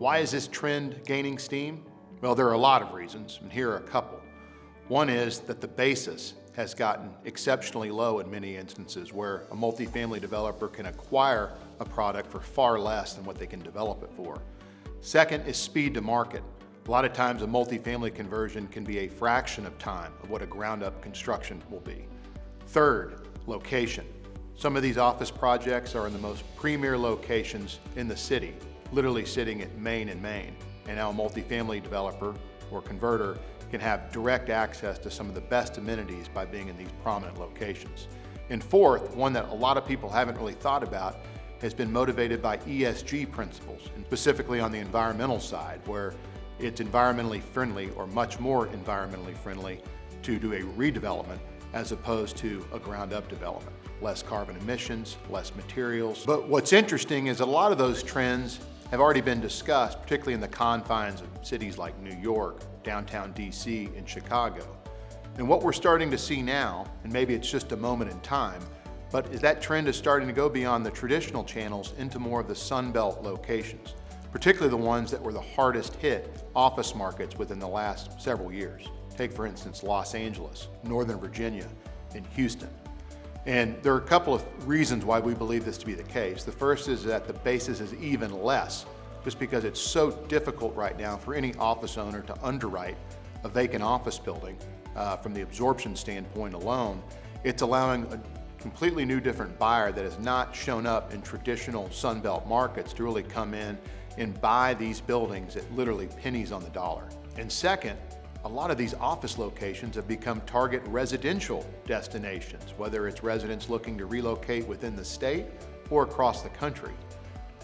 Why is this trend gaining steam? Well, there are a lot of reasons, and here are a couple. One is that the basis has gotten exceptionally low in many instances where a multifamily developer can acquire a product for far less than what they can develop it for. Second is speed to market. A lot of times a multifamily conversion can be a fraction of time of what a ground-up construction will be. Third, location. Some of these office projects are in the most premier locations in the city, literally sitting at Main and Main. And now a multifamily developer or converter can have direct access to some of the best amenities by being in these prominent locations. And fourth, one that a lot of people haven't really thought about, has been motivated by ESG principles, and specifically on the environmental side, where it's environmentally friendly or much more environmentally friendly to do a redevelopment as opposed to a ground-up development. Less carbon emissions, less materials. But what's interesting is a lot of those trends have already been discussed, particularly in the confines of cities like New York, downtown DC, and Chicago. And what we're starting to see now, and maybe it's just a moment in time, but is that trend is starting to go beyond the traditional channels into more of the sunbelt locations, particularly the ones that were the hardest hit office markets within the last several years. Take, for instance, Los Angeles, Northern Virginia, and Houston. And there are a couple of reasons why we believe this to be the case. The first is that the basis is even less, just because it's so difficult right now for any office owner to underwrite a vacant office building from the absorption standpoint alone. It's allowing a completely new different buyer that has not shown up in traditional Sunbelt markets to really come in and buy these buildings at literally pennies on the dollar. And second, a lot of these office locations have become target residential destinations, whether it's residents looking to relocate within the state or across the country,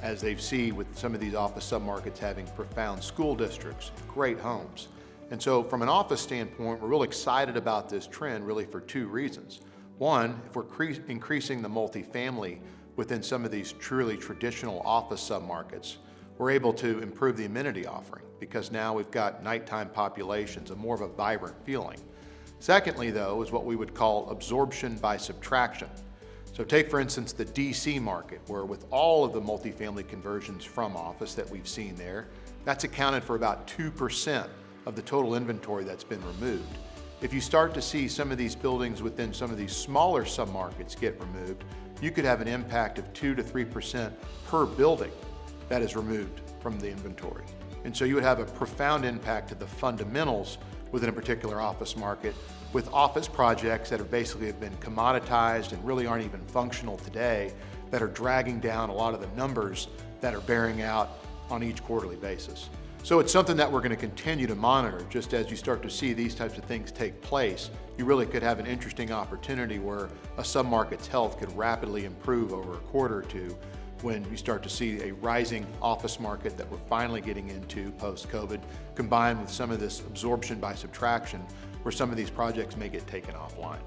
as they've seen with some of these office submarkets having profound school districts, great homes. And so from an office standpoint, we're really excited about this trend really for two reasons. One, if we're increasing the multifamily within some of these truly traditional office submarkets, we're able to improve the amenity offering because now we've got nighttime populations, a more of a vibrant feeling. Secondly, though, is what we would call absorption by subtraction. So take, for instance, the DC market, where with all of the multifamily conversions from office that we've seen there, that's accounted for about 2% of the total inventory that's been removed. If you start to see some of these buildings within some of these smaller submarkets get removed, you could have an impact of 2 to 3% per building that is removed from the inventory. And so you would have a profound impact to the fundamentals within a particular office market with office projects that are basically have been commoditized and really aren't even functional today, that are dragging down a lot of the numbers that are bearing out on each quarterly basis. So it's something that we're going to continue to monitor. Just as you start to see these types of things take place, you really could have an interesting opportunity where a submarket's health could rapidly improve over a quarter or two when you start to see a rising office market that we're finally getting into post-COVID, combined with some of this absorption by subtraction, where some of these projects may get taken offline.